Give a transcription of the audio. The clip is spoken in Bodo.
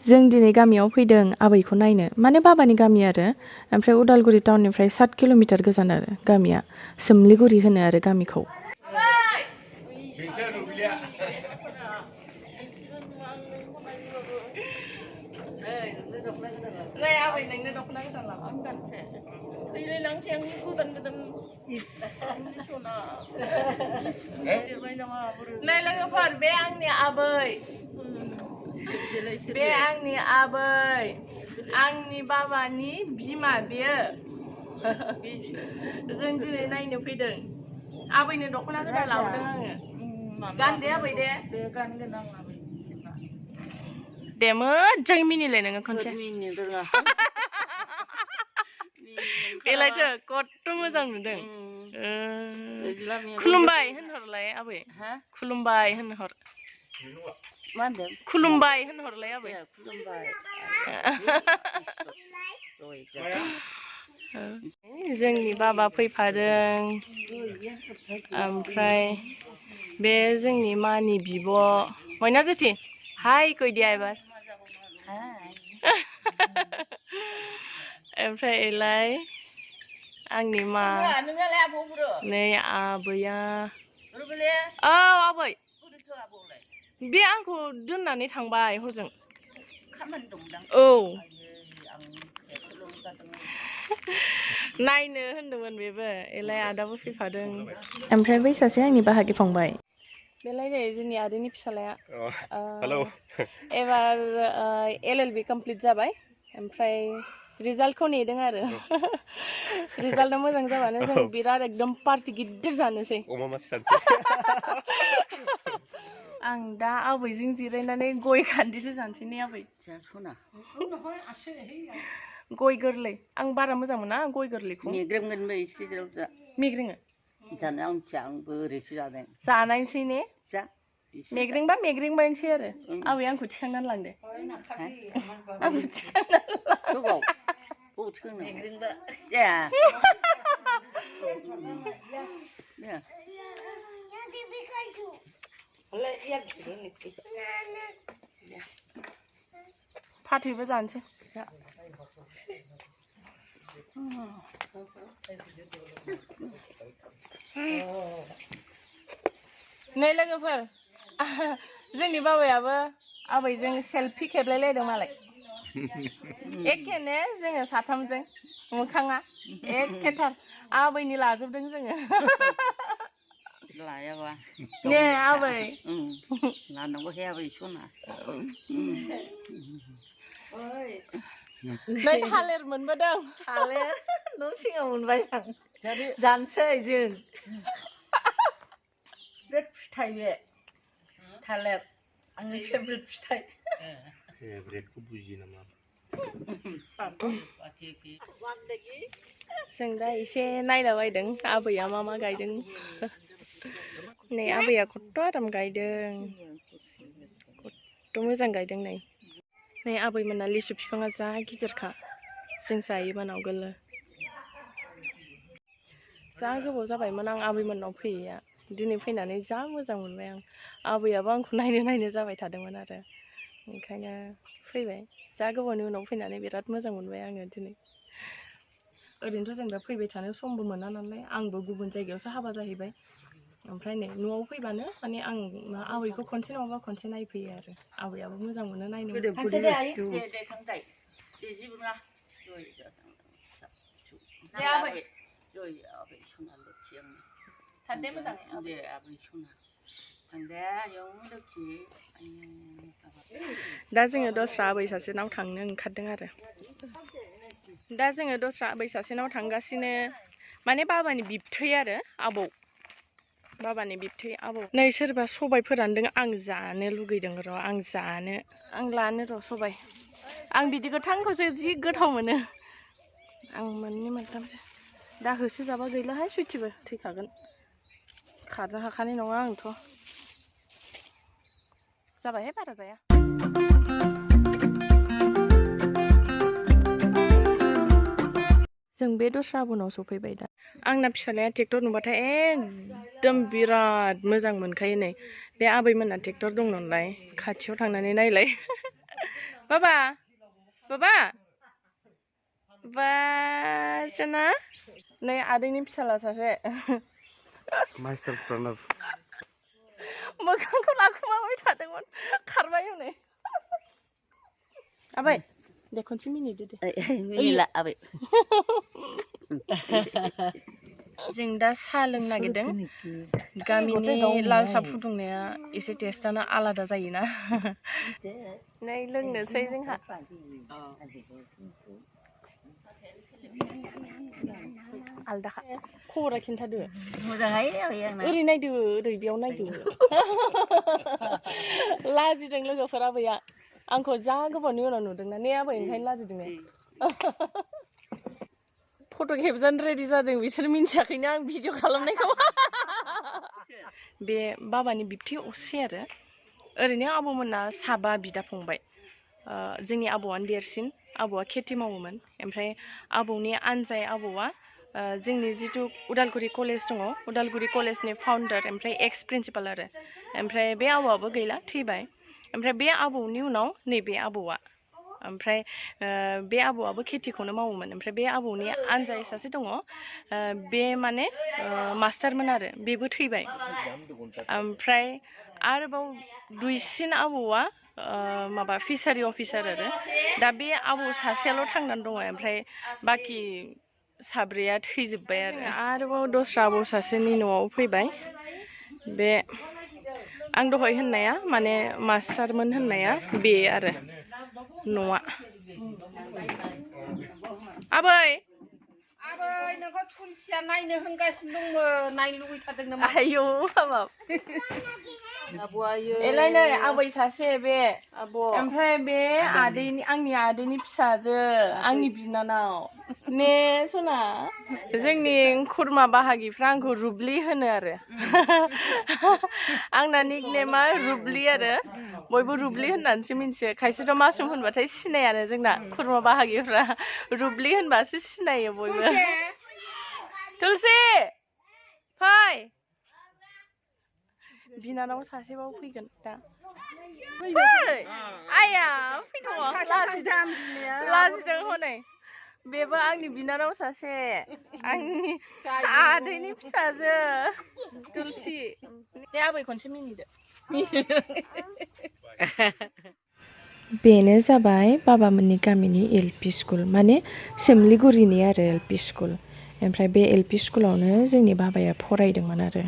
जों दिनै गामियाव फैदों आबैखौ नायनो माने बाबानि गामि आरो ओमफ्राय उदालगुरि टाउननिफ्राय 7 किल'मिटार गोजान आरो गामिया सोमलिगुरि होनो आरो गामिखौ बे आंनि आबै आंनि बाबानि बिमा बेयो जों दिनै नायनो फैदों आबैनो दख'ना गोदान लाबोदों आङो गान दे आबै दे गानगोन आं आबै दे मोजाङै मिनिलाय नोङो खनसे बेलायथो कत मोजां नुदों खुलुमबाय होनहरलाय आबै खुलुमबाय होनहर मा होनदों खुलुमबाय होनहरलाय आबै खुलुमबाय जोंनि बाबा फैफादों ओमफ्राय बे जोंनि मानि बिब' मयना जेथि हाय कइदिया एबार ओमफ्राय एलाय आंनि मा नै आबैया औ आबै बे आंखौ दोननानै थांबाय हजों औ नायनो होनदोंमोन बेबो एलाय आदाबो फैफादों ओमफ्राय बै सासे आंनि बाहागि फंबाय बेलाय नै जोंनि आदैनि फिसालाया एबार LLB कमप्लिट जाबाय ओमफ्राय रिजाल्टखौ नेदों आरो रिजाल्टआ मोजां जाबानो जों बिराद एकदम पार्टि गिदिर जानोसै आं दा आबैजों जिरायनानै गय खान्दिसो जानोसै ने आबै गय गोरलै आं बारा मोजां मोना गय गोरलैखौ मेग्रेमगोनबो एसे मेग्रेङो जानो आं आंबो ओरैसो जादों जानायसै ने जा मेग्रेंबा मेग्रेंबायनोसै आरो आबै आंखौ थिखांनानै लांदो आंखौ फाथैबो जानोसै नै लोगोफोर जोंनि बाबायाबो आबैजों सेल्फि खेबलायलायदों मालाय एखेने जोङो साथामजों मोखाङा एखेथार आबैनि लाजोबदों जोङो लायाबा ने आबै लानांगौहाय आबै सना नै थालिर मोनबोदों थालिर न' सिङाव मोनबाय आं जानोसै जों फेभरेट फिथाइ बे थालिर आंनि फेभरेट फिथाइ फेभरेटखौ बुजियो नामा जों दा एसे नायलाबायदों आबैया मा मा गायदों नै आबैया खथ' आराम गायदों खथ' मोजां गायदों नै आबैमोना लिसु बिफाङा जा गिदिरखा जों जायोमोन आवगोलो जा गोबाव जाबायमोन आं आबैमोननाव फैयैया दिनै फैनानै जा मोजां मोनबाय आं आबैयाबो आंखौ नायनो जाबाय थादोंमोन आरो ओंखायनो फैबाय जा गोबावनि उनाव फैनानै बिराद मोजां मोनबाय आङो दिनै ओरैनोथ' जों दा फैबाय थानो समबो मोना नालाय आंबो गुबुन जायगायावसो हाबा जाहैबाय ओमफ्राय नै न'आव फैबानो माने आं आबैखौ खनसे नङाबा खनसे नायफैयो आरो आबैयाबो मोजां मोनो नायनो दा जोङो दस्रा आबै सासेनाव थांनो ओंखारदों आरो दा जोङो दस्रा आबै सासेनाव थांगासिनो माने बाबानि बिबथै आरो आबौ बाबानि बिबथै आबौ नै सोरबा सबाय फोरानदों आं जानो लुगैदों र' आं लानो र' सबाय आं बिदि गोथांखौसो जि गोथाव मोनो आं मोननै मोनथामसो दा होसो जाबा गैलाहाय सुइटिबो थैखागोन खारनो हाखानाय नङा आंथ' जाबायहाय बारा जाया जों बे दस्रा आबौनाव सफैबाय दा आंना फिसालाया ट्रेक्टर नुबाथाय एकदम बिराद मोजां मोनखायो नै बे आबैमोनना ट्रेक्टर दं नालाय खाथियाव थांनानै नायलाय Baba, Baba, Bajana, नै आदैनि फिसाला सासे Myself Pranav. मोखांखौ लाखुमाबाय थादोंमोन खारबाय हनै आबै दे खनसे मिनिदो दे मिनिला आबै जों दा साहा लोंनो नागिरदों गामिनि लाल साहा फुदुंनाया एसे टेस्टानो आलादा जायोना नै लोंनोसै जोंहा आलदाखा खबरा खिन्थादो मोजाङै आबै आंना ओरै नायदो ओरै बेयाव नायदो लाजिदों लोगोफोर आबैया आंखौ जा गोबावनि उनाव नुदोंना ने आबै ओंखायनो लाजिदों ने फट' खेबजानो रेडि जादों बिसोर मिन्थियाखैनो आं भिडिअ खालामनायखौ बे बाबानि बिबथै असे आरो ओरैनो आबौमोनना साबा बिदा फंबाय जोंनि आबौआनो देरसिन आबौआ खेथि मावोमोन ओमफ्राय आबौनि आनजाय आबौआ जोंनि जितु उदालगुरि कलेज दङ उदालगुरि कलेजनि फाउन्डार ओमफ्राय एक्स प्रिन्सिपाल आरो ओमफ्राय बे आबौआबो गैला थैबाय ओमफ्राय बे आबौनि उनाव नैबे आबौआ ओमफ्राय बे आबौआबो खेथिखौनो मावोमोन ओमफ्राय बे आबौनि आनजाय सासे दङ बे माने मास्टारमोन आरो बेबो थैबाय ओमफ्राय आरोबाव दुइसिन आबौआ माबा फिसारि अफिसार आरो दा बे आबौ सासेयाल' थांनानै दङ ओमफ्राय बाखि साब्रैया थैजोब्बाय आरोबाव दस्रा आबौ सासेनि न'आव फैबाय बे आं दहाय होननाया माने मास्टारमोन होननाया बे आरो न'आ आबै आबै नोंखौ थुलसिया नायनो होनगासिनो दंमोन नायनो लुगैथारदों नामा आयौ हाबाब एलायनै आबै सासे बे ओमफ्राय बे आदैनि आंनि आदैनि फिसाजो आंनि बिनानाव ने सना जोंनि खुरमा बाहागिफ्रा आंखौ रुब्लि होनो आरो आंना निकनेमा रुब्लि आरो बयबो रुब्लि होननानैसो मिन्थियो खायसेथ' मासुम होनबाथाय सिनायानो जोंना खुरमा बाहागिफ्रा रुब्लि होनबासो सिनायो बयबो तुलसि फै बिनानाव सासेबाव फैगोन दा फै आया फैदों लाजिदों हनै बेबो आंनि बिनानाव सासे आंनि आदैनि फिसाजो तुलसि दे आबै खनसे मिनिदो बेनो जाबाय बाबामोननि गामिनि एलपि स्कुल माने सिमलिगुरिनि आरो एलपि स्कुल ओमफ्राय बे एलपि स्कुलावनो जोंनि बाबाया फरायदोंमोन आरो